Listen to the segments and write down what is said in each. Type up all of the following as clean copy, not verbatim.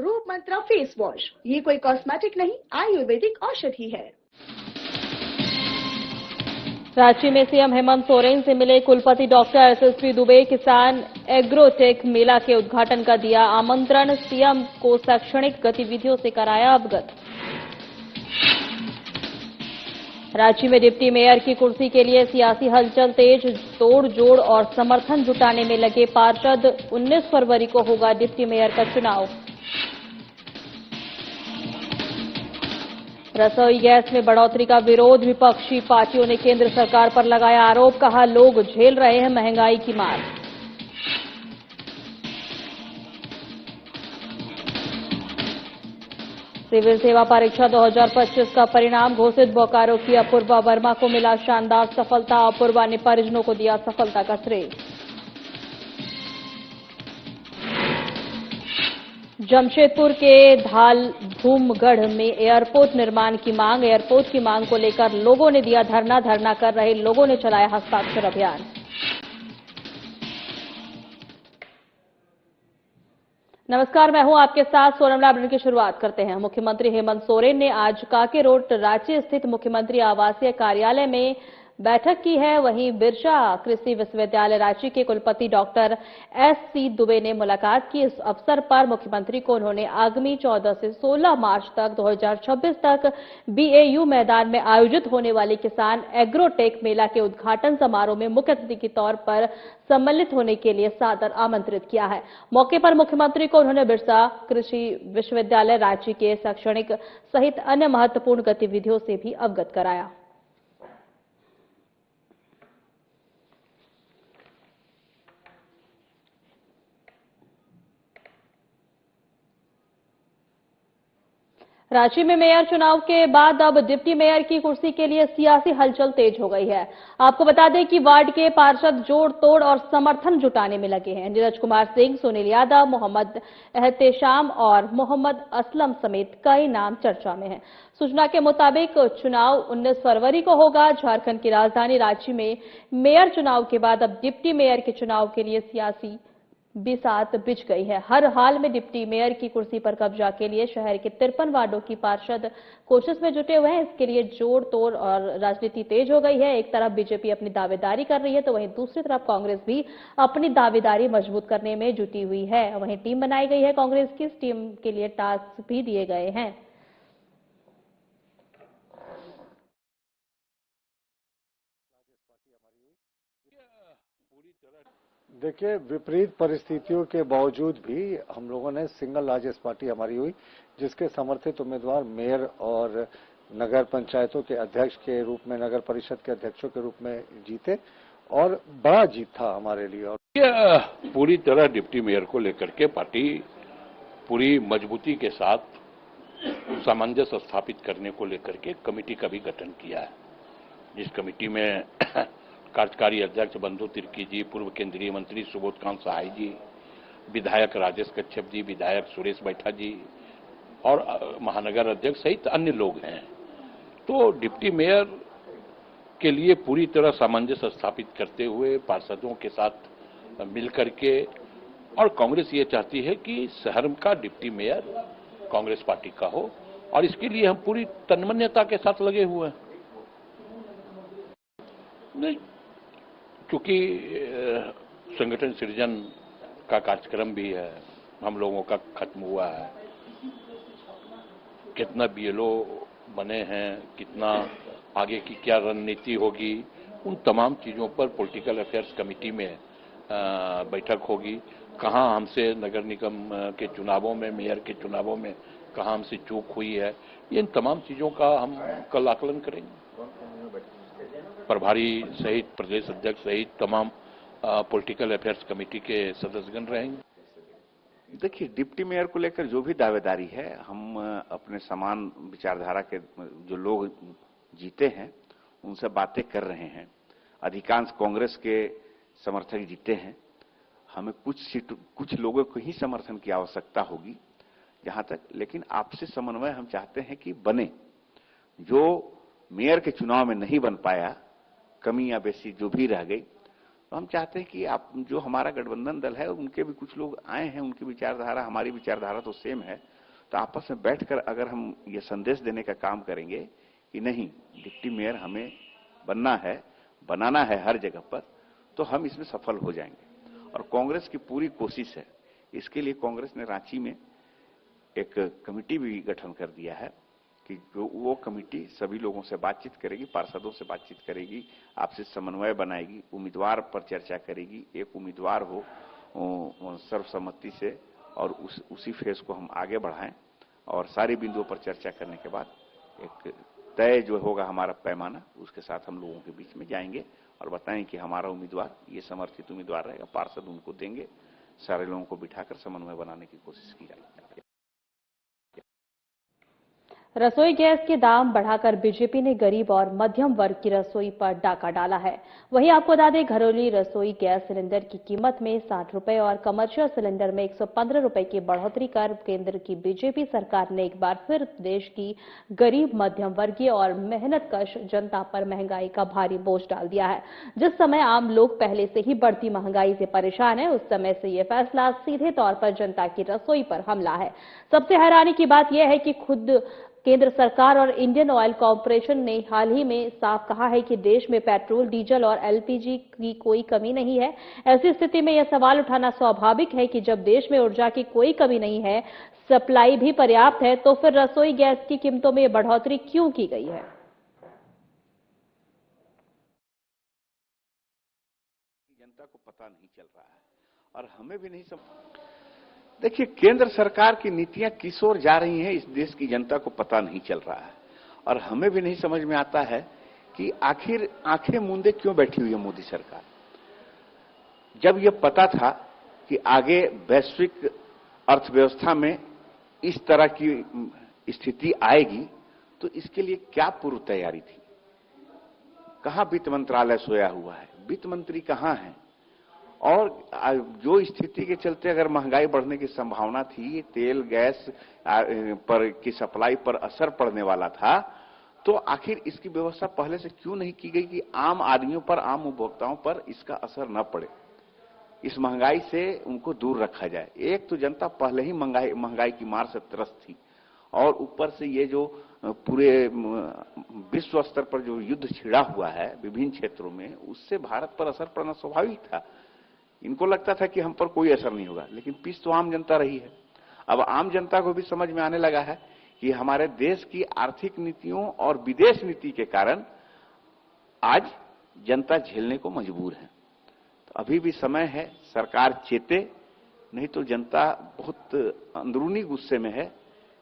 रूप मंत्रा face wash, ये कोई कॉस्मेटिक नहीं, आयुर्वेदिक औषधि है। रांची में सीएम हेमंत सोरेन से मिले कुलपति डॉक्टर एसएसपी दुबे। किसान एग्रोटेक मेला के उद्घाटन का दिया आमंत्रण, सीएम को शैक्षणिक गतिविधियों से कराया अवगत। रांची में डिप्टी मेयर की कुर्सी के लिए सियासी हलचल तेज, तोड़ जोड़ और समर्थन जुटाने में लगे पार्षद। 19 फरवरी को होगा डिप्टी मेयर का चुनाव। रसोई गैस में बढ़ोतरी का विरोध, विपक्षी पार्टियों ने केंद्र सरकार पर लगाया आरोप, कहा लोग झेल रहे हैं महंगाई की मार। सिविल सेवा परीक्षा 2025 का परिणाम घोषित, बोकारो की अपूर्वा वर्मा को मिला शानदार सफलता। अपूर्वा ने परिजनों को दिया सफलता का श्रेय। जमशेदपुर के धालधूमगढ़ में एयरपोर्ट निर्माण की मांग। एयरपोर्ट की मांग को लेकर लोगों ने दिया धरना। धरना कर रहे लोगों ने चलाया हस्ताक्षर अभियान। नमस्कार, मैं हूं आपके साथ सोनम लाबरन की शुरुआत करते हैं। मुख्यमंत्री हेमंत सोरेन ने आज काके रोड रांची स्थित मुख्यमंत्री आवासीय कार्यालय में बैठक की है। वहीं बिरसा कृषि विश्वविद्यालय रांची के कुलपति डॉक्टर एससी दुबे ने मुलाकात की। इस अवसर पर मुख्यमंत्री को उन्होंने आगामी 14 से 16 मार्च तक 2026 तक बीएयू मैदान में आयोजित होने वाले किसान एग्रोटेक मेला के उद्घाटन समारोह में मुख्य अतिथि के तौर पर सम्मिलित होने के लिए सादर आमंत्रित किया है। मौके पर मुख्यमंत्री को उन्होंने बिरसा कृषि विश्वविद्यालय रांची के शैक्षणिक सहित अन्य महत्वपूर्ण गतिविधियों से भी अवगत कराया। रांची में मेयर चुनाव के बाद अब डिप्टी मेयर की कुर्सी के लिए सियासी हलचल तेज हो गई है। आपको बता दें कि वार्ड के पार्षद जोड़ तोड़ और समर्थन जुटाने में लगे हैं। नीरज कुमार सिंह, सुनील यादव, मोहम्मद एहतेशाम और मोहम्मद असलम समेत कई नाम चर्चा में हैं। सूचना के मुताबिक चुनाव 19 फरवरी को होगा। झारखंड की राजधानी रांची में मेयर चुनाव के बाद अब डिप्टी मेयर के चुनाव के लिए सियासी बिसात बिछ गई है। हर हाल में डिप्टी मेयर की कुर्सी पर कब्जा के लिए शहर के 53 वार्डों की पार्षद कोशिश में जुटे हुए हैं। इसके लिए जोड़ तोड़ और राजनीति तेज हो गई है। एक तरफ बीजेपी अपनी दावेदारी कर रही है तो वहीं दूसरी तरफ कांग्रेस भी अपनी दावेदारी मजबूत करने में जुटी हुई है। वहीं टीम बनाई गई है कांग्रेस की। इस टीम के लिए टास्क भी दिए गए हैं। देखिए, विपरीत परिस्थितियों के बावजूद भी हम लोगों ने सिंगल लार्जेस्ट पार्टी हमारी हुई, जिसके समर्थित उम्मीदवार मेयर और नगर पंचायतों के अध्यक्ष के रूप में, नगर परिषद के अध्यक्षों के रूप में जीते और बड़ा जीत था हमारे लिए। और पूरी तरह डिप्टी मेयर को लेकर के पार्टी पूरी मजबूती के साथ सामंजस्य स्थापित करने को लेकर के कमेटी का भी गठन किया है, जिस कमेटी में कार्यकारी अध्यक्ष बंधु तिर्की जी, पूर्व केंद्रीय मंत्री सुबोधकांत सहाय जी, विधायक राजेश कच्छप जी, विधायक सुरेश बैठा जी और महानगर अध्यक्ष सहित अन्य लोग हैं। तो डिप्टी मेयर के लिए पूरी तरह सामंजस्य स्थापित करते हुए पार्षदों के साथ मिलकर के, और कांग्रेस ये चाहती है कि शहर का डिप्टी मेयर कांग्रेस पार्टी का हो और इसके लिए हम पूरी तन्मयता के साथ लगे हुए हैं। नहीं, क्योंकि संगठन सृजन का कार्यक्रम भी है, हम लोगों का खत्म हुआ है, कितना बीएलओ बने हैं, कितना आगे की क्या रणनीति होगी, उन तमाम चीजों पर पॉलिटिकल अफेयर्स कमेटी में बैठक होगी। कहां हमसे नगर निगम के चुनावों में, मेयर के चुनावों में कहां हमसे चूक हुई है, इन तमाम चीजों का हम कल आकलन करेंगे। प्रभारी सहित प्रदेश अध्यक्ष सहित तमाम पॉलिटिकल अफेयर्स कमेटी के सदस्यगण रहेंगे। देखिए, डिप्टी मेयर को लेकर जो भी दावेदारी है, हम अपने समान विचारधारा के जो लोग जीते हैं उनसे बातें कर रहे हैं। अधिकांश कांग्रेस के समर्थक जीते हैं। हमें कुछ लोगों को ही समर्थन की आवश्यकता होगी जहां तक, लेकिन आपसी समन्वय हम चाहते हैं कि बने। जो मेयर के चुनाव में नहीं बन पाया, कमी या बेसी जो भी रह गई, तो हम चाहते हैं कि आप जो हमारा गठबंधन दल है उनके भी कुछ लोग आए हैं, उनकी विचारधारा हमारी विचारधारा तो सेम है, तो आपस में बैठकर अगर हम ये संदेश देने का काम करेंगे कि नहीं, डिप्टी मेयर हमें बनना है, बनाना है हर जगह पर, तो हम इसमें सफल हो जाएंगे। और कांग्रेस की पूरी कोशिश है, इसके लिए कांग्रेस ने रांची में एक कमेटी भी गठन कर दिया है कि वो कमेटी सभी लोगों से बातचीत करेगी, पार्षदों से बातचीत करेगी, आपसी समन्वय बनाएगी, उम्मीदवार पर चर्चा करेगी, एक उम्मीदवार हो सर्वसम्मति से, और उसी फेज को हम आगे बढ़ाएं और सारे बिंदुओं पर चर्चा करने के बाद एक तय जो होगा हमारा पैमाना, उसके साथ हम लोगों के बीच में जाएंगे और बताएं कि हमारा उम्मीदवार ये समर्थित उम्मीदवार रहेगा, पार्षद उनको देंगे, सारे लोगों को बिठाकर समन्वय बनाने की कोशिश की जाएगी। रसोई गैस के दाम बढ़ाकर बीजेपी ने गरीब और मध्यम वर्ग की रसोई पर डाका डाला है। वहीं आपको बता दें, घरेलू रसोई गैस सिलेंडर की कीमत में 60 रुपए और कमर्शियल सिलेंडर में 115 रुपए की बढ़ोतरी कर केंद्र की बीजेपी सरकार ने एक बार फिर देश की गरीब, मध्यम वर्गीय और मेहनतकश जनता पर महंगाई का भारी बोझ डाल दिया है। जिस समय आम लोग पहले से ही बढ़ती महंगाई से परेशान है, उस समय से यह फैसला सीधे तौर पर जनता की रसोई पर हमला है। सबसे हैरानी की बात यह है कि खुद केंद्र सरकार और इंडियन ऑयल कॉर्पोरेशन ने हाल ही में साफ कहा है कि देश में पेट्रोल, डीजल और एलपीजी की कोई कमी नहीं है। ऐसी स्थिति में यह सवाल उठाना स्वाभाविक है कि जब देश में ऊर्जा की कोई कमी नहीं है, सप्लाई भी पर्याप्त है, तो फिर रसोई गैस की कीमतों में बढ़ोतरी क्यों की गई है? जनता को पता नहीं चल रहा है और हमें भी नहीं देखिए, केंद्र सरकार की नीतियां किस ओर जा रही हैं, इस देश की जनता को पता नहीं चल रहा है और हमें भी नहीं समझ में आता है कि आखिर आंखें मूंदे क्यों बैठी हुई है मोदी सरकार। जब यह पता था कि आगे वैश्विक अर्थव्यवस्था में इस तरह की स्थिति आएगी, तो इसके लिए क्या पूर्व तैयारी थी? कहां वित्त मंत्रालय सोया हुआ है? वित्त मंत्री कहां है? और जो स्थिति के चलते अगर महंगाई बढ़ने की संभावना थी, तेल गैस पर की सप्लाई पर असर पड़ने वाला था, तो आखिर इसकी व्यवस्था पहले से क्यों नहीं की गई कि आम आदमियों पर, आम उपभोक्ताओं पर इसका असर न पड़े, इस महंगाई से उनको दूर रखा जाए। एक तो जनता पहले ही महंगाई की मार से त्रस्त थी और ऊपर से ये जो पूरे विश्व स्तर पर जो युद्ध छिड़ा हुआ है विभिन्न क्षेत्रों में, उससे भारत पर असर पड़ना स्वाभाविक था। इनको लगता था कि हम पर कोई असर नहीं होगा, लेकिन पीछ तो आम जनता रही है। अब आम जनता को भी समझ में आने लगा है कि हमारे देश की आर्थिक नीतियों और विदेश नीति के कारण आज जनता झेलने को मजबूर है। तो अभी भी समय है, सरकार चेते, नहीं तो जनता बहुत अंदरूनी गुस्से में है,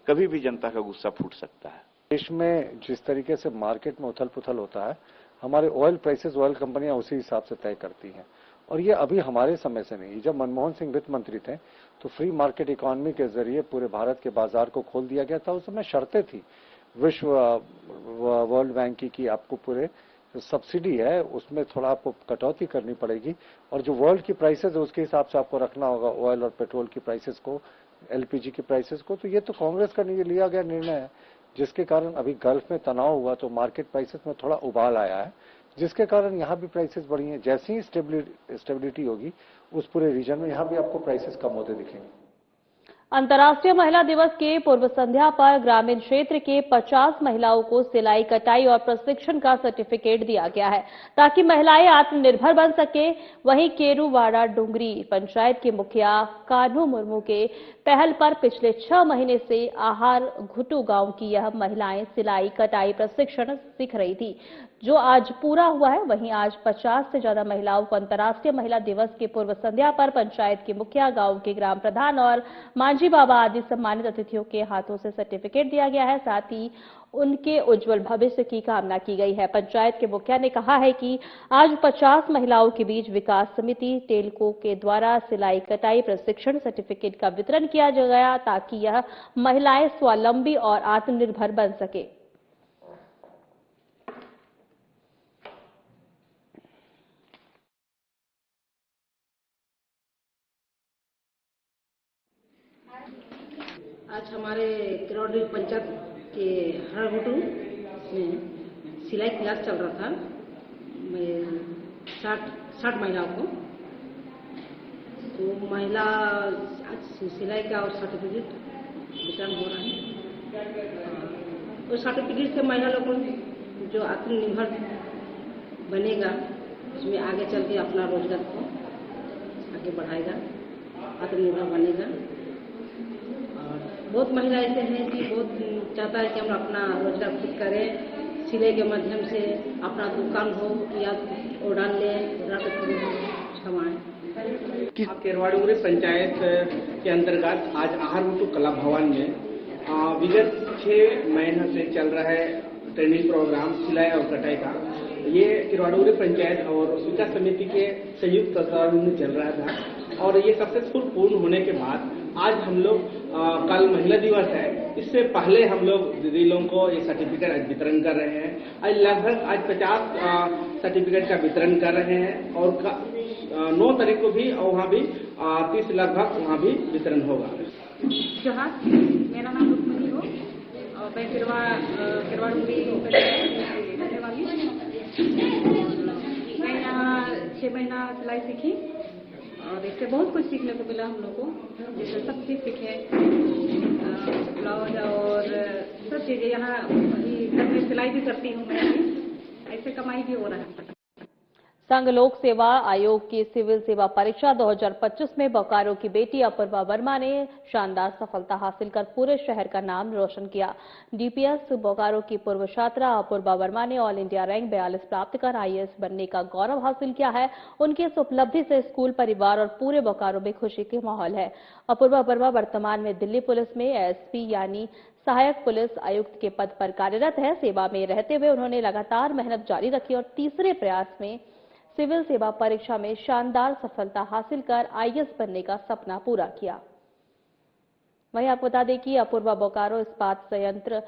कभी भी जनता का गुस्सा फूट सकता है। देश में जिस तरीके से मार्केट में उथल पुथल होता है, हमारे ऑयल प्राइसेस ऑयल कंपनियां उसी हिसाब से तय करती हैं। और ये अभी हमारे समय से नहीं, जब मनमोहन सिंह वित्त मंत्री थे तो फ्री मार्केट इकोनॉमी के जरिए पूरे भारत के बाजार को खोल दिया गया था। उस समय शर्तें थी विश्व वर्ल्ड बैंक की आपको पूरे जो सब्सिडी है उसमें थोड़ा आपको कटौती करनी पड़ेगी और जो वर्ल्ड की प्राइसेस है उसके हिसाब से आपको रखना होगा ऑयल और पेट्रोल की प्राइसेस को, एलपीजी की प्राइसेस को। तो ये तो कांग्रेस का लिया गया निर्णय है, जिसके कारण अभी गल्फ में तनाव हुआ तो मार्केट प्राइसेस में थोड़ा उबाल आया है, जिसके कारण यहाँ भी प्राइसेस बढ़ी हैं। जैसे ही स्टेबिलिटी होगी उस पूरे रीजन में यहाँ भी आपको प्राइसेस कम होते दिखेंगे। अंतर्राष्ट्रीय महिला दिवस के पूर्व संध्या पर ग्रामीण क्षेत्र के 50 महिलाओं को सिलाई, कटाई और प्रशिक्षण का सर्टिफिकेट दिया गया है ताकि महिलाएं आत्मनिर्भर बन सके। वहीं केरूवाड़ा डुंगरी पंचायत के मुखिया कान्हू मुर्मू के पहल पर पिछले 6 महीने से आहार घुटू गांव की यह महिलाएं सिलाई, कटाई प्रशिक्षण सीख रही थी, जो आज पूरा हुआ है। वहीं आज 50 से ज्यादा महिलाओं को अंतर्राष्ट्रीय महिला दिवस के पूर्व संध्या पर पंचायत के मुखिया, गांव के ग्राम प्रधान और मांझी बाबा आदि सम्मानित अतिथियों के हाथों से सर्टिफिकेट दिया गया है। साथ ही उनके उज्जवल भविष्य की कामना की गई है। पंचायत के मुखिया ने कहा है कि आज 50 महिलाओं के बीच विकास समिति टेलको के द्वारा सिलाई, कटाई प्रशिक्षण सर्टिफिकेट का वितरण किया गया ताकि यह महिलाएं स्वावलंबी और आत्मनिर्भर बन सके। आज हमारे किरौड़ी पंचायत के हरगुटू में सिलाई क्लास चल रहा था। 60 महिलाओं को, तो महिला आज सिलाई का और सर्टिफिकेट वितरण हो रहा है। उस सर्टिफिकेट से महिला लोग जो आत्मनिर्भर बनेगा, उसमें आगे चल के अपना रोजगार को आगे बढ़ाएगा, आत्मनिर्भर बनेगा। और बहुत महिला ऐसे हैं कि बहुत चाहता है कि हम अपना रोजगार खुद करें, सिलाई के माध्यम से अपना दुकान हो या उड़ान ले, उड़ान के थ्रू कमाएं। केरवाड़ूरी पंचायत के अंतर्गत आज आहार वटू कला भवन में विगत 6 महीने से चल रहा है ट्रेनिंग प्रोग्राम सिलाई और कटाई का। ये केरवाड़ूरी पंचायत और विकास समिति के संयुक्त तत्वावधान में चल रहा था और ये सक्सेसफुल पूर्ण होने के बाद आज हम लोग कल महिला दिवस है, इससे पहले हम लोग दीदी लोगों को ये सर्टिफिकेट आज वितरण कर रहे हैं। आज लगभग 50 सर्टिफिकेट का वितरण कर रहे हैं और 9 तारीख को भी और वहाँ भी 30 लगभग वहाँ भी वितरण होगा। जोहार, मेरा नाम रुक्मणी हो और मैं केरवाड़ूरी रहने वाली हूँ। मैं यहाँ 6 महीना सिलाई सीखी और इससे बहुत कुछ सीखने को मिला हम लोग को। जैसे सब चीज़ सीखे, ब्लाउज और सब चीज़ें। यहाँ घर में सिलाई भी करती हूँ मैं, ऐसे कमाई भी हो रहा है। संघ लोक सेवा आयोग की सिविल सेवा परीक्षा 2025 में बोकारो की बेटी अपूर्वा वर्मा ने शानदार सफलता हासिल कर पूरे शहर का नाम रोशन किया। डीपीएस बोकारो की पूर्व छात्रा अपूर्वा वर्मा ने ऑल इंडिया रैंक 42 प्राप्त कर आईएएस बनने का गौरव हासिल किया है। उनकी इस उपलब्धि से स्कूल, परिवार और पूरे बोकारो में खुशी का माहौल है। अपूर्वा वर्मा वर्तमान में दिल्ली पुलिस में एएसपी यानी सहायक पुलिस आयुक्त के पद पर कार्यरत है। सेवा में रहते हुए उन्होंने लगातार मेहनत जारी रखी और तीसरे प्रयास में सिविल सेवा परीक्षा में शानदार सफलता हासिल कर आईएएस बनने का सपना पूरा किया। वहीं आपको बता दें कि अपूर्वा बोकारो इस्पात संयंत्र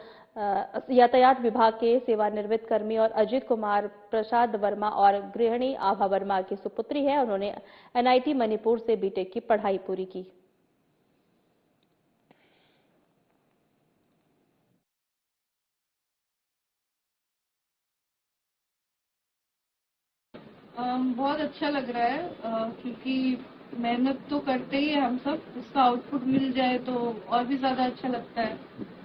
यातायात विभाग के सेवानिवृत्त कर्मी और अजित कुमार प्रसाद वर्मा और गृहिणी आभा वर्मा की सुपुत्री है। उन्होंने एनआईटी मणिपुर से बीटेक की पढ़ाई पूरी की। बहुत अच्छा लग रहा है क्योंकि मेहनत तो करते ही है हम सब, उसका आउटपुट मिल जाए तो और भी ज्यादा अच्छा लगता है।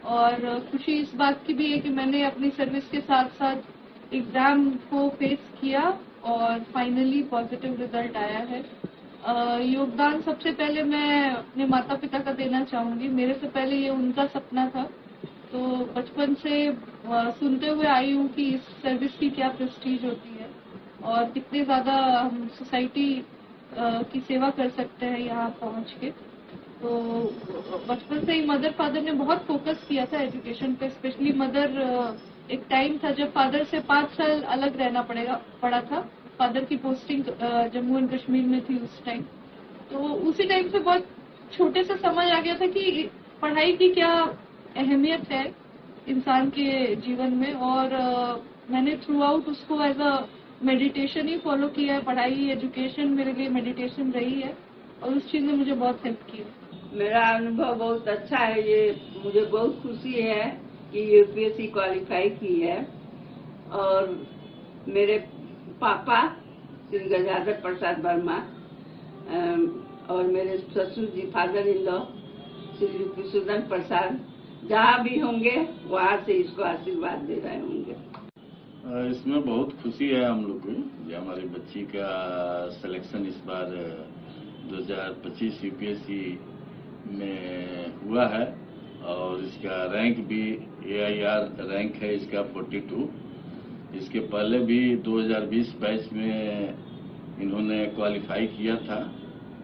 और खुशी इस बात की भी है कि मैंने अपनी सर्विस के साथ साथ एग्जाम को फेस किया और फाइनली पॉजिटिव रिजल्ट आया है। योगदान सबसे पहले मैं अपने माता पिता का देना चाहूंगी। मेरे से पहले ये उनका सपना था, तो बचपन से सुनते हुए आई हूँ कि इस सर्विस की क्या प्रेस्टीज होती है और कितने ज्यादा हम सोसाइटी की सेवा कर सकते हैं यहाँ पहुँच के। तो बचपन से ही मदर फादर ने बहुत फोकस किया था एजुकेशन पे। स्पेशली मदर, एक टाइम था जब फादर से 5 साल अलग रहना पड़ा था। फादर की पोस्टिंग जम्मू एंड कश्मीर में थी उस टाइम। तो उसी टाइम से बहुत छोटे से समझ आ गया था कि पढ़ाई की क्या अहमियत है इंसान के जीवन में। और मैंने थ्रू आउट उसको एज अ मेडिटेशन ही फॉलो किया है। पढ़ाई, एजुकेशन मेरे लिए मेडिटेशन रही है और उस चीज ने मुझे बहुत हेल्प किया। मेरा अनुभव बहुत अच्छा है। ये मुझे बहुत खुशी है कि यूपीएससी क्वालिफाई की है। और मेरे पापा श्री गजाधर प्रसाद वर्मा और मेरे ससुर जी फादर इन लॉ श्री विशुदन प्रसाद जहाँ भी होंगे वहाँ से इसको आशीर्वाद दे रहे होंगे। इसमें बहुत खुशी है हम लोग को कि हमारी बच्ची का सिलेक्शन इस बार 2025 यूपीएससी में हुआ है और इसका रैंक भी एआईआर रैंक है इसका 42। इसके पहले भी 2020 बैच में इन्होंने क्वालिफाई किया था,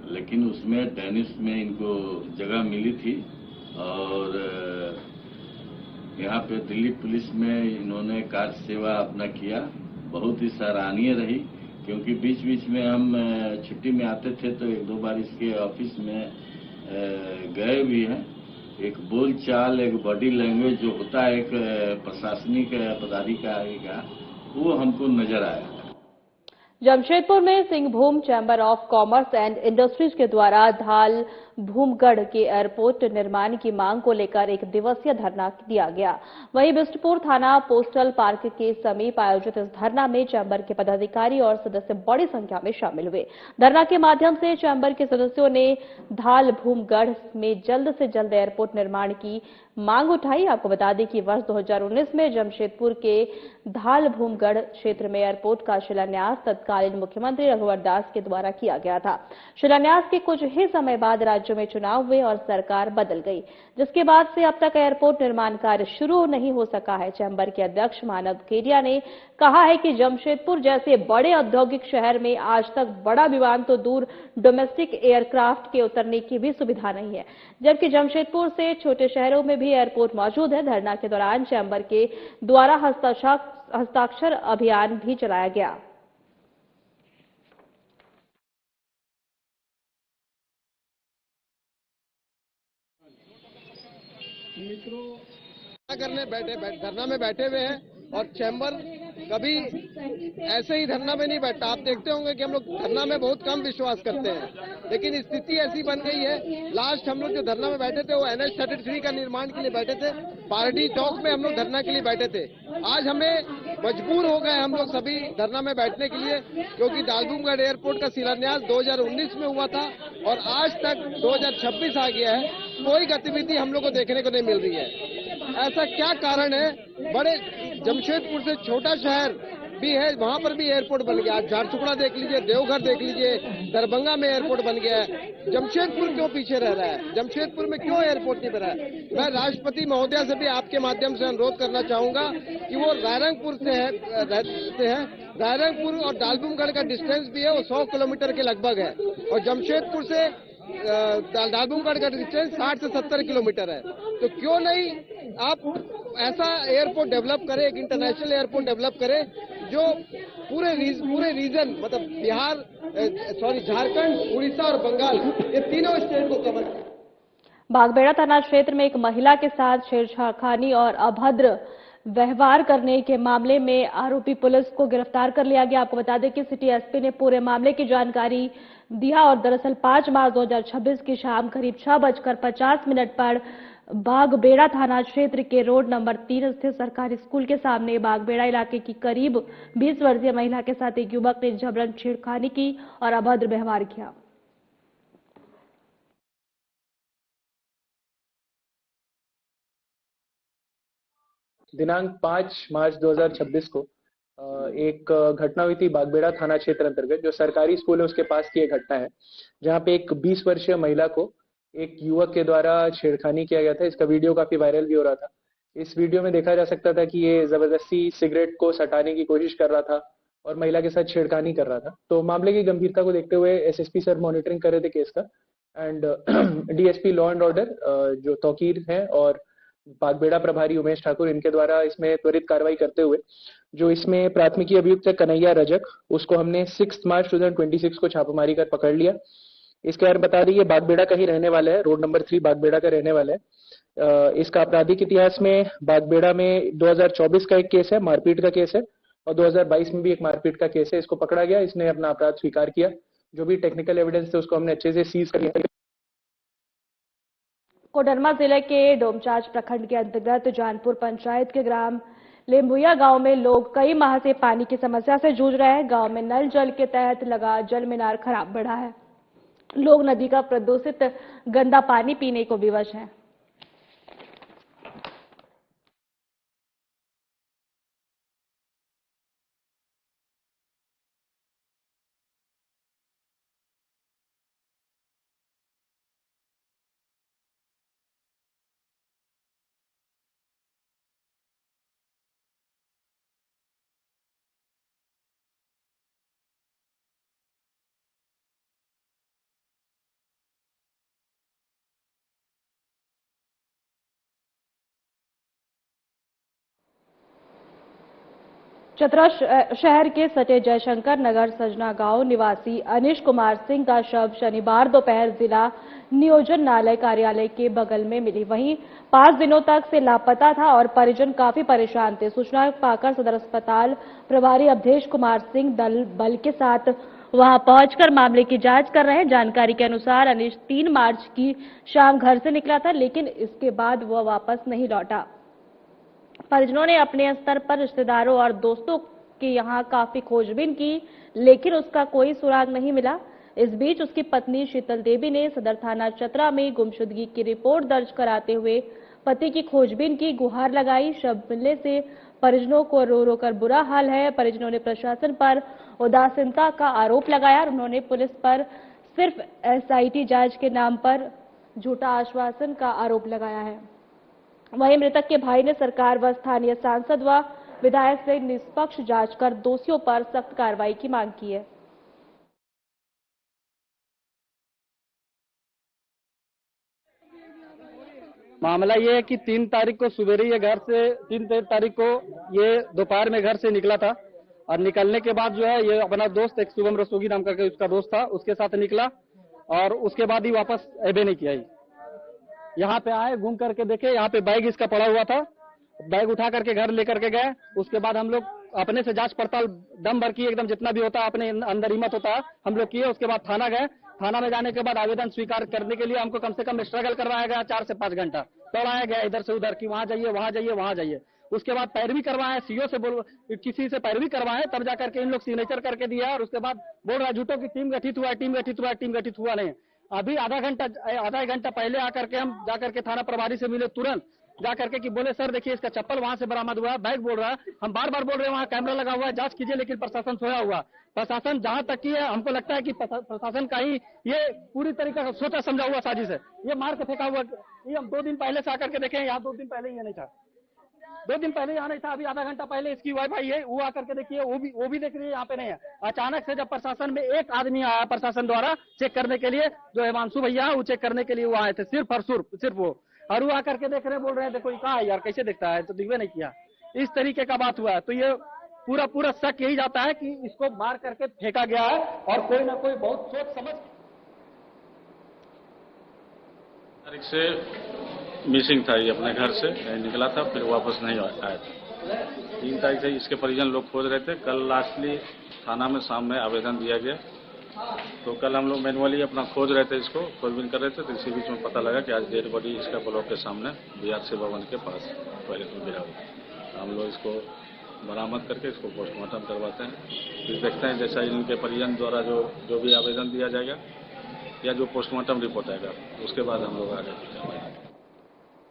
लेकिन उसमें टेनिस में इनको जगह मिली थी और यहाँ पे दिल्ली पुलिस में इन्होंने कार्य सेवा अपना किया। बहुत ही सराहनीय रही क्योंकि बीच बीच में हम छुट्टी में आते थे तो 1-2 बार इसके ऑफिस में गए भी हैं। एक बोलचाल, एक बॉडी लैंग्वेज जो होता है एक प्रशासनिक पदाधिकारी का, वो हमको नजर आया। जमशेदपुर में Singhbhum chamber of commerce and industries के द्वारा धाल भूमगढ़ के एयरपोर्ट निर्माण की मांग को लेकर एक दिवसीय धरना दिया गया। वहीं बिष्टपुर थाना पोस्टल पार्क के समीप आयोजित इस धरना में चैम्बर के पदाधिकारी और सदस्य बड़ी संख्या में शामिल हुए। धरना के माध्यम से चैम्बर के सदस्यों ने धाल भूमगढ़ में जल्द से जल्द एयरपोर्ट निर्माण की मांग उठाई। आपको बता दें कि वर्ष 2019 में जमशेदपुर के धाल भूमगढ़ क्षेत्र में एयरपोर्ट का शिलान्यास तत्कालीन मुख्यमंत्री रघुवर दास के द्वारा किया गया था। शिलान्यास के कुछ ही समय बाद राज्य में चुनाव हुए और सरकार बदल गई, जिसके बाद से अब तक एयरपोर्ट निर्माण कार्य शुरू नहीं हो सका है। चैम्बर के अध्यक्ष मानव केडिया ने कहा है कि जमशेदपुर जैसे बड़े औद्योगिक शहर में आज तक बड़ा विमान तो दूर डोमेस्टिक एयरक्राफ्ट के उतरने की भी सुविधा नहीं है, जबकि जमशेदपुर से छोटे शहरों में भी एयरपोर्ट मौजूद है। धरना के दौरान चैम्बर के द्वारा हस्ताक्षर अभियान भी चलाया गया। धरना में बैठे हुए हैं और चैम्बर कभी ऐसे ही धरना में नहीं बैठता। आप देखते होंगे कि हम लोग धरना में बहुत कम विश्वास करते हैं, लेकिन स्थिति ऐसी बन गई है। लास्ट हम लोग जो धरना में बैठे थे वो NH-33 का निर्माण के लिए बैठे थे। पार्टी चौक में हम लोग धरना के लिए बैठे थे। आज हमें मजबूर हो गए हम लोग सभी धरना में बैठने के लिए, क्योंकि दालभूमगढ़ एयरपोर्ट का शिलान्यास 2019 में हुआ था और आज तक 2026 आ गया है, कोई गतिविधि हम लोग को देखने को नहीं मिल रही है। ऐसा क्या कारण है? बड़े जमशेदपुर से छोटा शहर भी है, वहां पर भी एयरपोर्ट बन गया। झारसुगड़ा देख लीजिए, देवघर देख लीजिए, दरभंगा में एयरपोर्ट बन गया है। जमशेदपुर क्यों पीछे रह रहा है? जमशेदपुर में क्यों एयरपोर्ट नहीं बना है? मैं राष्ट्रपति महोदया से भी आपके माध्यम से अनुरोध करना चाहूंगा कि वो रायरंगपुर से रहते हैं। रायरंगपुर और दालभूमगढ़ का डिस्टेंस भी है, वो 100 किलोमीटर के लगभग है और जमशेदपुर से दालभूमगढ़ का डिस्टेंस 60 से 70 किलोमीटर है। तो क्यों नहीं आप ऐसा एयरपोर्ट डेवलप करें, एक इंटरनेशनल एयरपोर्ट डेवलप करें जो पूरे रीजन मतलब बिहार, झारखंड, उड़ीसा और बंगाल, ये तीनों स्टेट को कवर करे। बागबेड़ा थाना क्षेत्र में एक महिला के साथ छेड़छाड़ और अभद्र व्यवहार करने के मामले में आरोपी पुलिस को गिरफ्तार कर लिया गया। आपको बता दें कि सिटी एसपी ने पूरे मामले की जानकारी दिया और दरअसल 5 मार्च 2026 की शाम करीब 6:50 पर बागबेड़ा थाना क्षेत्र के रोड नंबर 3 स्थित सरकारी स्कूल के सामने बागबेड़ा इलाके की करीब 20 वर्षीय महिला के साथ एक युवक ने जबरन छेड़खानी की और अभद्र व्यवहार किया। दिनांक 5 मार्च 2026 को एक घटना हुई थी बागबेड़ा थाना क्षेत्र अंतर्गत, जो सरकारी स्कूल है उसके पास की एक घटना है, जहां पे एक 20 वर्षीय महिला को एक युवक के द्वारा छेड़खानी किया गया था। इसका वीडियो काफी वायरल भी हो रहा था। इस वीडियो में देखा जा सकता था कि ये जबरदस्ती सिगरेट को सटाने की कोशिश कर रहा था और महिला के साथ छेड़खानी कर रहा था। तो मामले की गंभीरता को देखते हुए एसएसपी सर मॉनिटरिंग कर रहे थे केस का and DSP law and order जो तौकीर है और बागबेड़ा प्रभारी उमेश ठाकुर, इनके द्वारा इसमें त्वरित कार्रवाई करते हुए जो इसमें प्राथमिकी अभियुक्त है कन्हैया रजक, उसको हमने 6 मार्च 2026 को छापेमारी कर पकड़ लिया। इसके बारे में बता दें ये बागबेड़ा का ही रहने वाला है, रोड नंबर 3 बागबेड़ा का रहने वाला है। इसका आपराधिक इतिहास में बागबेड़ा में 2024 का एक केस है, मारपीट का केस है, और 2022 में भी एक मारपीट का केस है। इसको पकड़ा गया, इसने अपना अपराध स्वीकार किया। जो भी टेक्निकल एविडेंस थे उसको हमने अच्छे से सीज कर लिया। कोडरमा जिले के डोमचांच प्रखंड के अंतर्गत जानपुर पंचायत के ग्राम लेम्बुया गांव में लोग कई माह से पानी की समस्या से जूझ रहे हैं। गांव में नल जल के तहत लगा जल मीनार खराब पड़ा है। लोग नदी का प्रदूषित गंदा पानी पीने को विवश हैं। चतरा शहर के सटे जयशंकर नगर सजना गांव निवासी अनिश कुमार सिंह का शव शनिवार दोपहर जिला नियोजनालय कार्यालय के बगल में मिली। वहीं 5 दिनों तक से लापता था और परिजन काफी परेशान थे। सूचना पाकर सदर अस्पताल प्रभारी अवधेश कुमार सिंह दल बल के साथ वहां पहुंचकर मामले की जांच कर रहे हैं। जानकारी के अनुसार अनीश 3 मार्च की शाम घर से निकला था, लेकिन इसके बाद वह वापस नहीं लौटा। परिजनों ने अपने स्तर पर रिश्तेदारों और दोस्तों के यहां काफी खोजबीन की, लेकिन उसका कोई सुराग नहीं मिला। इस बीच उसकी पत्नी शीतल देवी ने सदर थाना चतरा में गुमशुदगी की रिपोर्ट दर्ज कराते हुए पति की खोजबीन की गुहार लगाई। शव मिलने से परिजनों को रो रो कर बुरा हाल है। परिजनों ने प्रशासन पर उदासीनता का आरोप लगाया और उन्होंने पुलिस पर सिर्फ एसआईटी जांच के नाम पर झूठा आश्वासन का आरोप लगाया है। वहीं मृतक के भाई ने सरकार व स्थानीय सांसद व विधायक से निष्पक्ष जांच कर दोषियों पर सख्त कार्रवाई की मांग की है। मामला ये है कि 3 तारीख को सवेरे ये घर से 3 तारीख को ये दोपहर में घर से निकला था और निकलने के बाद जो है ये अपना दोस्त एक शुभम रस्तोगी नाम का उसका दोस्त था, उसके साथ निकला और उसके बाद ही वापस एबे नहीं किया। यहाँ पे आए, घूम करके देखे, यहाँ पे बैग इसका पड़ा हुआ था, बैग उठा करके घर लेकर के गए। उसके बाद हम लोग अपने से जांच पड़ताल दम भर की, एकदम जितना भी होता है अपने अंदर हिम्मत होता है हम लोग किए। उसके बाद थाना गए। थाना में जाने के बाद आवेदन स्वीकार करने के लिए हमको कम से कम स्ट्रगल करवाया गया, 4 से 5 घंटा दौड़ाया गया इधर से उधर कि वहां जाइए वहां जाइए वहां जाइए। उसके बाद पैरवी करवाए, सीओ से बोल किसी से पैरवी करवाए, तब जाकर के इन लोग सिग्नेचर करके दिया और उसके बाद बोल रहा झूठों की टीम गठित हुआ, टीम गठित हुआ, टीम गठित हुआ नहीं। अभी आधा घंटा पहले आकर के हम जाकर के थाना प्रभारी से मिले, तुरंत जाकर के कि बोले सर देखिए इसका चप्पल वहां से बरामद हुआ, बैग बोल रहा है। हम बार बार बोल रहे हैं वहां कैमरा लगा हुआ है, जांच कीजिए, लेकिन प्रशासन सोया हुआ। प्रशासन जहां तक की है हमको लगता है कि प्रशासन का ही ये पूरी तरीके से सोचा समझा हुआ साजिश है। ये मार के फेंका हुआ, ये हम 2 दिन पहले से आकर के देखे, यहाँ 2 दिन पहले ये नहीं था, 2 दिन पहले यहाँ नहीं था। अभी आधा घंटा पहले इसकी वाईफाई है, वो आकर के देखिए, वो भी देख रही है, यहाँ पे नहीं है। अचानक से जब प्रशासन में एक आदमी आया प्रशासन द्वारा चेक करने के लिए, जो हिमांशु भैया है, वो चेक करने के लिए वो आए थे, सिर्फ वो, और वो आकर के देख रहे, बोल रहे हैं देखो कहाँ है यार, कैसे देखता है, तो दिखवे नहीं किया। इस तरीके का बात हुआ है। तो ये पूरा शक यही जाता है कि इसको मार करके फेंका गया है और कोई ना कोई बहुत सोच समझ तारीख से मिसिंग था, ये अपने घर से निकला था, फिर वापस नहीं आया था। 3 तारीख से इसके परिजन लोग खोज रहे थे। कल लास्टली थाना में शाम में आवेदन दिया गया, तो कल हम लोग मैनुअली अपना खोज रहे थे, इसको खोजबीन कर रहे थे। तो इसी बीच में पता लगा कि आज डेड बॉडी इसका ब्लॉक के सामने बीआरसी भवन के पास टॉयलेट में गिरा हुआ। हम लोग इसको बरामद करके इसको पोस्टमार्टम करवाते हैं, फिर देखते हैं जैसा इनके परिजन द्वारा जो भी आवेदन दिया जाएगा या जो पोस्टमार्टम रिपोर्ट आएगा उसके बाद हम लोग आगे।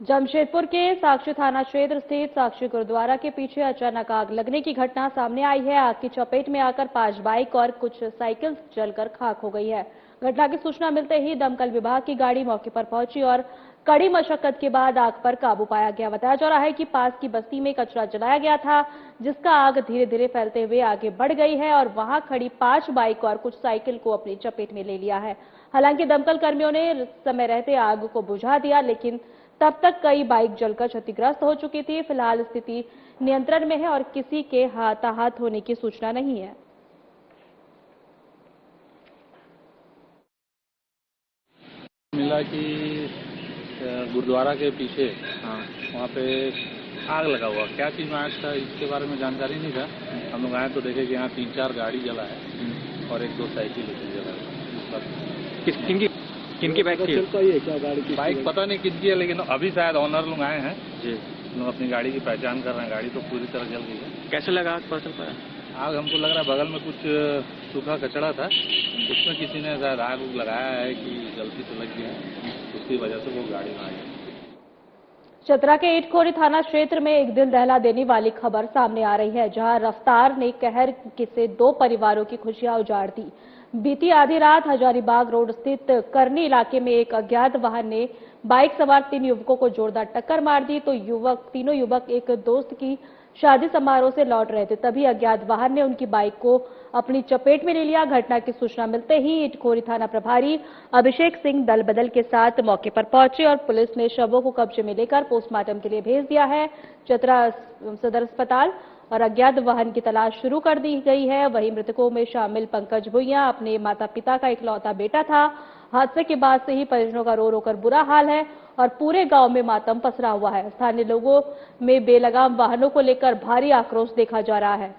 जमशेदपुर के साक्षी थाना क्षेत्र स्थित साक्षी गुरुद्वारा के पीछे अचानक आग लगने की घटना सामने आई है। आग की चपेट में आकर 5 बाइक और कुछ साइकिल जलकर खाक हो गई है। घटना की सूचना मिलते ही दमकल विभाग की गाड़ी मौके पर पहुंची और कड़ी मशक्कत के बाद आग पर काबू पाया गया। बताया जा रहा है कि पास की बस्ती में कचरा जलाया गया था, जिसका आग धीरे धीरे फैलते हुए आगे बढ़ गई है और वहां खड़ी 5 बाइक और कुछ साइकिल को अपनी चपेट में ले लिया है। हालांकि दमकल कर्मियों ने समय रहते आग को बुझा दिया, लेकिन तब तक कई बाइक जलकर क्षतिग्रस्त हो चुकी थी। फिलहाल स्थिति नियंत्रण में है और किसी के हाथाहाथ होने की सूचना नहीं है। मिला कि गुरुद्वारा के पीछे वहाँ पे आग लगा हुआ, क्या चीज में आग था इसके बारे में जानकारी नहीं था। हम लोग आए तो देखे कि यहाँ 3-4 गाड़ी जला है और 1-2 साइकिल जला है। किनकी बाइक थी? क्या गाड़ी की बाइक पता नहीं किनकी है, लेकिन अभी शायद ऑनर लोग आए हैं जी, लोग अपनी गाड़ी की पहचान कर रहे हैं। गाड़ी तो पूरी तरह जल गई है। कैसे लगा आग, पता चल पाया? आग हमको लग रहा है बगल में कुछ सूखा कचड़ा था, उसमें किसी ने शायद आग लगाया है कि गलती से लग गया, उसकी वजह से वो गाड़ी में आई। चतरा के ईटखोरी थाना क्षेत्र में एक दिल दहला देने वाली खबर सामने आ रही है, जहां रफ्तार ने कहर से 2 परिवारों की खुशियां उजाड़ दी। बीती आधी रात हजारीबाग रोड स्थित करनी इलाके में एक अज्ञात वाहन ने बाइक सवार 3 युवकों को जोरदार टक्कर मार दी। तो तीनों युवक एक दोस्त की शादी समारोह से लौट रहे थे, तभी अज्ञात वाहन ने उनकी बाइक को अपनी चपेट में ले लिया। घटना की सूचना मिलते ही ईटखोरी थाना प्रभारी अभिषेक सिंह दल बदल के साथ मौके पर पहुंचे और पुलिस ने शवों को कब्जे में लेकर पोस्टमार्टम के लिए भेज दिया है। चतरा सदर अस्पताल और अज्ञात वाहन की तलाश शुरू कर दी गई है। वहीं मृतकों में शामिल पंकज भुइया अपने माता पिता का इकलौता बेटा था। हादसे के बाद से ही परिजनों का रो रो कर बुरा हाल है और पूरे गांव में मातम पसरा हुआ है। स्थानीय लोगों में बेलगाम वाहनों को लेकर भारी आक्रोश देखा जा रहा है।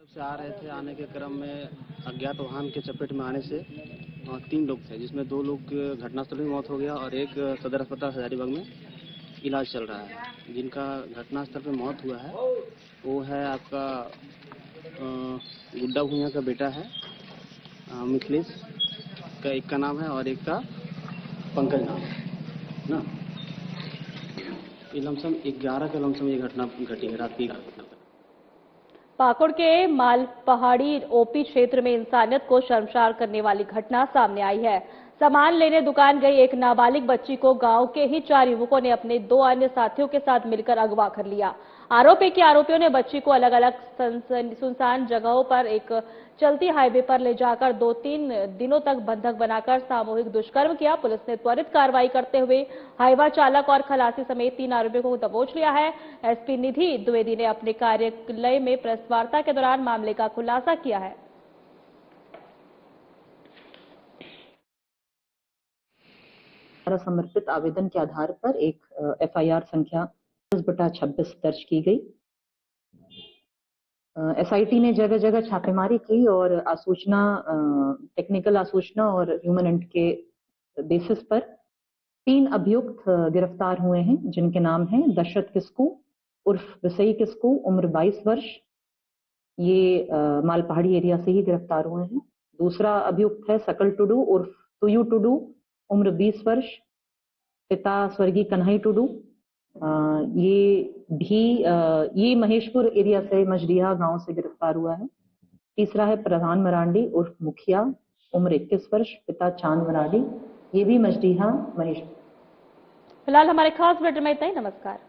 से आ रहे थे, आने के क्रम में अज्ञात वाहन के चपेट में आने से 3 लोग थे, जिसमें 2 लोग घटनास्थल में मौत हो गया और एक सदर अस्पताल हजारीबाग में इलाज चल रहा है। जिनका घटनास्थल पे मौत हुआ है वो है आपका गुड्डा भूंया का बेटा है मिथिलेश का, एक का नाम है और एक का पंकज नाम है ना। ये लमसम 11 के लमसम ये घटना घटी है रात की। पाकुड़ के माल पहाड़ी ओपी क्षेत्र में इंसानियत को शर्मसार करने वाली घटना सामने आई है। सामान लेने दुकान गई एक नाबालिग बच्ची को गांव के ही 4 युवकों ने अपने 2 अन्य साथियों के साथ मिलकर अगवा कर लिया। आरोपियों ने बच्ची को अलग अलग सुनसान जगहों पर एक चलती हाईवे पर ले जाकर 2-3 दिनों तक बंधक बनाकर सामूहिक दुष्कर्म किया। पुलिस ने त्वरित कार्रवाई करते हुए हाईवा चालक और खलासी समेत 3 आरोपियों को दबोच लिया है। एसपी निधि द्विवेदी ने अपने कार्यालय में प्रेस वार्ता के दौरान मामले का खुलासा किया है। समर्पित आवेदन के आधार पर एक एफआईआर संख्या 10/26 दर्ज की गई। एसआईटी ने जगह जगह छापेमारी की और आसूचना, टेक्निकल आसूचना और ह्यूमन एंड के बेसिस पर 3 अभियुक्त गिरफ्तार हुए हैं, जिनके नाम हैं दशरथ किस्कू उर्फ विसई किस्कू, उम्र 22 वर्ष, ये मालपहाड़ी एरिया से ही गिरफ्तार हुए हैं। दूसरा अभियुक्त है सकल टुडू उर्फ तुयू टुडू, उम्र 20 वर्ष, पिता स्वर्गीय कन्हई टुडू, ये महेशपुर एरिया से मजरिया गांव से गिरफ्तार हुआ है। तीसरा है प्रधान मरांडी उर्फ मुखिया, उम्र 21 वर्ष, पिता चांद मरांडी, ये भी मजरिया महेशपुर। फिलहाल हमारे खास बुलेटिन में इतना ही। नमस्कार।